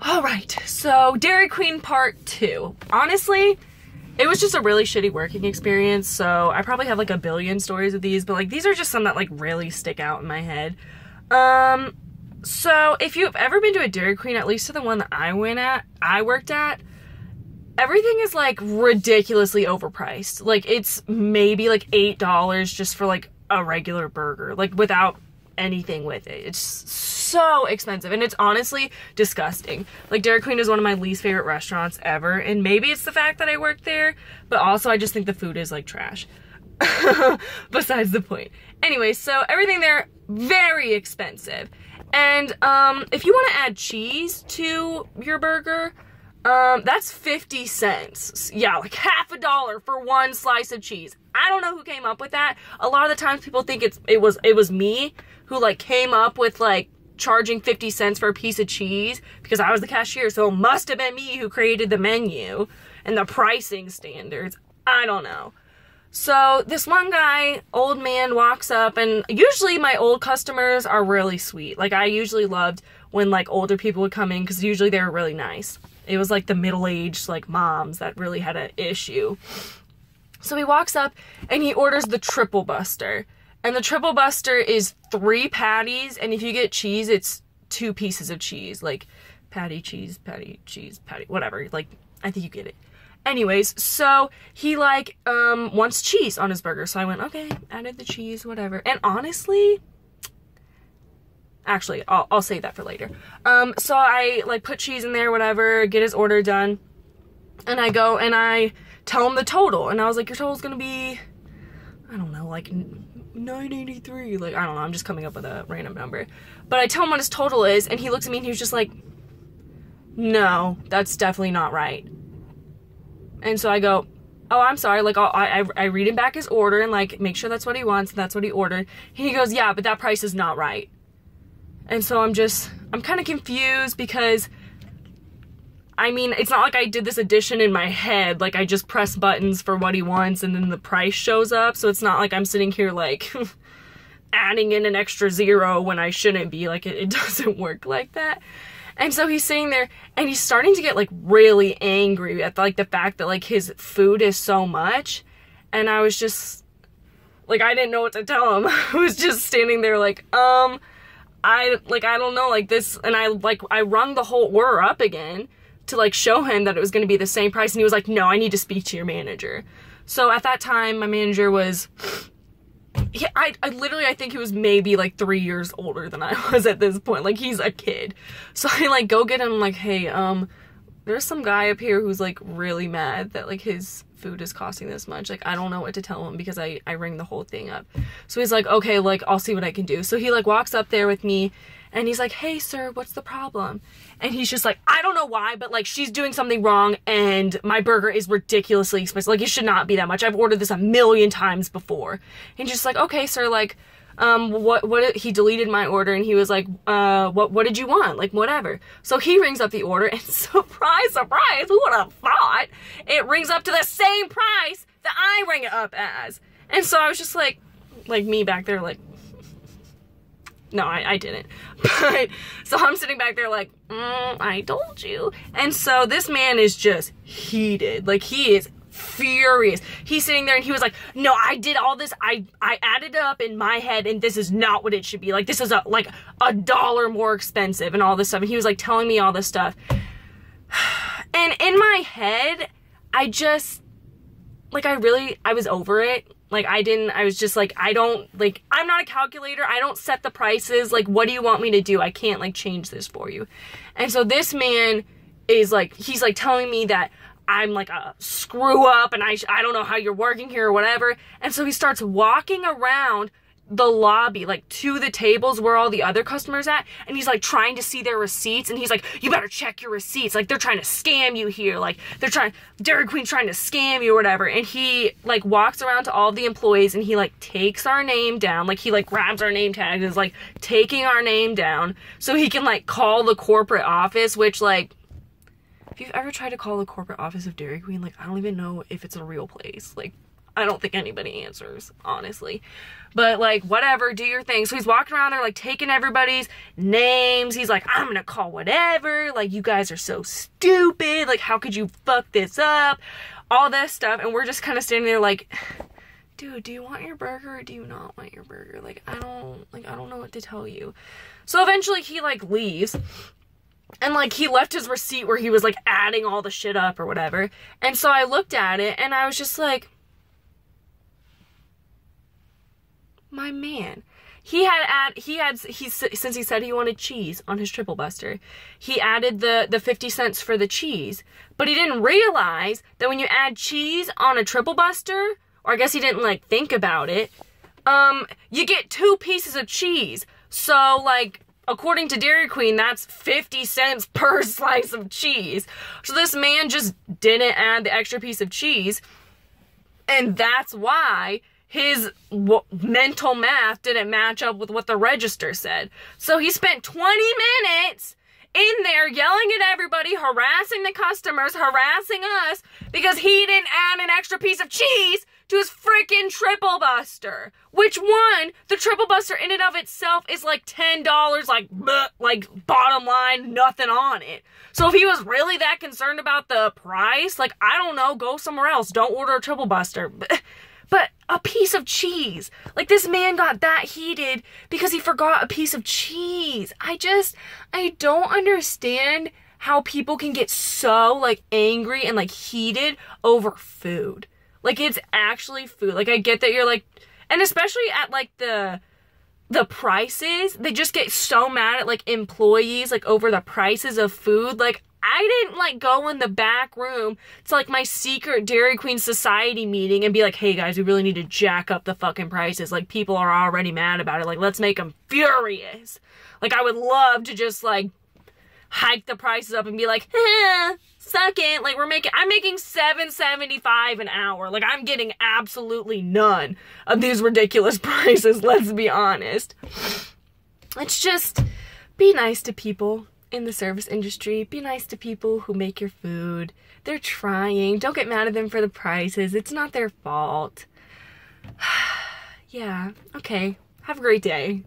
Alright, so Dairy Queen Part 2. Honestly, it was just a really shitty working experience, so I probably have like a billion stories of these, but like these are just some that like really stick out in my head. So if you've ever been to a Dairy Queen, at least to the one that I worked at, everything is like ridiculously overpriced. Like it's maybe like $8 just for like a regular burger, like without anything with it. It's so expensive and it's honestly disgusting. Like Dairy Queen is one of my least favorite restaurants ever, and maybe it's the fact that I worked there, but also I just think the food is like trash. Besides the point. Anyway, so everything there, very expensive. And if you want to add cheese to your burger, that's 50 cents. Yeah, like half a dollar for one slice of cheese. I don't know who came up with that. A lot of the times people think it was me who like came up with like charging 50 cents for a piece of cheese because I was the cashier, so it must have been me who created the menu and the pricing standards. I don't know. So this one guy, old man, walks up, and usually my old customers are really sweet. Like I usually loved when like older people would come in because usually they were really nice. It was like the middle-aged like moms that really had an issue. So he walks up and he orders the Triple Buster. And the Triple Buster is 3 patties, and if you get cheese, it's 2 pieces of cheese. Like patty, cheese, whatever. Like, I think you get it. Anyways, so he like wants cheese on his burger. So I went, okay, added the cheese, whatever. And honestly, actually, I'll save that for later. So I like put cheese in there, whatever, get his order done. And I go and I tell him the total. And I was like, your total's gonna be, I don't know, like $9.83. Like, I don't know, I'm just coming up with a random number. But I tell him what his total is, and he looks at me and he was just like, no, that's definitely not right. And so I go, oh, I'm sorry, like, I read him back his order and, like, make sure that's what he wants, and that's what he ordered. And he goes, yeah, but that price is not right. And so I'm kind of confused because, I mean, it's not like I did this addition in my head. Like, I just press buttons for what he wants, and then the price shows up. So it's not like I'm sitting here, like, adding in an extra 0 when I shouldn't be. Like, it doesn't work like that. And so he's sitting there and he's starting to get like really angry at like the fact that like his food is so much. And I was just like, I didn't know what to tell him. I was just standing there like, I don't know, like this. And I rung the whole order up again to like show him that it was going to be the same price. And he was like, no, I need to speak to your manager. So at that time, my manager was, I think he was maybe like 3 years older than I was at this point. Like, he's a kid. So I like go get him, like, hey, there's some guy up here who's like really mad that like his food is costing this much. Like, I don't know what to tell him because I ring the whole thing up. So he's like, okay, like, I'll see what I can do. So he like walks up there with me and he's like, hey sir, what's the problem? And he's just like, I don't know why, but like she's doing something wrong and my burger is ridiculously expensive. Like, it should not be that much. I've ordered this a million times before. And he's just like, okay sir, like, what, he deleted my order and he was like, what did you want? Like, whatever. So he rings up the order and surprise, surprise, who would have thought? It rings up to the same price that I rang it up as. And so I was just like me back there like, no, I didn't. But, so I'm sitting back there like, I told you. And so this man is just heated. Like, he is furious. He's sitting there and he was like, no, I did all this. I added it up in my head and this is not what it should be. Like, this is like $1 more expensive and all this stuff. And he was like telling me all this stuff. And in my head, I just, like, I was over it. Like, I was just like, I'm not a calculator. I don't set the prices. Like, what do you want me to do? I can't, like, change this for you. And so this man is, like, he's, like, telling me that I'm, like, a screw up and I don't know how you're working here or whatever. And so he starts walking around the lobby, like, to the tables where all the other customers at, and he's like trying to see their receipts, and he's like, you better check your receipts, like, they're trying to scam you here, like, Dairy Queen's trying to scam you or whatever. And he like walks around to all the employees and he like takes our name down, like he like grabs our name tag and is like taking our name down so he can like call the corporate office, which, like, if you've ever tried to call the corporate office of Dairy Queen, like, I don't even know if it's a real place. Like, I don't think anybody answers, honestly. But, like, whatever, do your thing. So he's walking around there, like, taking everybody's names. He's like, I'm gonna call whatever. Like, you guys are so stupid. Like, how could you fuck this up? All this stuff. And we're just kind of standing there like, dude, do you want your burger or do you not want your burger? Like, I don't know what to tell you. So eventually he, like, leaves. And, like, he left his receipt where he was, like, adding all the shit up or whatever. And so I looked at it and I was just like, my man, since he said he wanted cheese on his Triple Buster, he added the 50 cents for the cheese, but he didn't realize that when you add cheese on a Triple Buster, or I guess he didn't, like, think about it, you get 2 pieces of cheese. So, like, according to Dairy Queen, that's 50 cents per slice of cheese. So this man just didn't add the extra piece of cheese, and that's why his mental math didn't match up with what the register said. So he spent 20 minutes in there yelling at everybody, harassing the customers, harassing us, because he didn't add an extra piece of cheese to his freaking Triple Buster. Which one, the Triple Buster in and of itself is like $10, like, bleh, like, bottom line, nothing on it. So if he was really that concerned about the price, like, I don't know, go somewhere else. Don't order a Triple Buster. But a piece of cheese. Like, this man got that heated because he forgot a piece of cheese. I don't understand how people can get so, like, angry and, like, heated over food. Like, it's actually food. Like, I get that you're, like, and especially at, like, the prices, they just get so mad at, like, employees, like, over the prices of food. Like, I didn't, like, go in the back room to, like, my secret Dairy Queen society meeting and be like, hey, guys, we really need to jack up the fucking prices. Like, people are already mad about it. Like, let's make them furious. Like, I would love to just, like, hike the prices up and be like, suck it. Like, I'm making $7.75 an hour. Like, I'm getting absolutely none of these ridiculous prices, let's be honest. It's just, be nice to people in the service industry. Be nice to people who make your food. They're trying. Don't get mad at them for the prices. It's not their fault. Yeah, okay. Have a great day.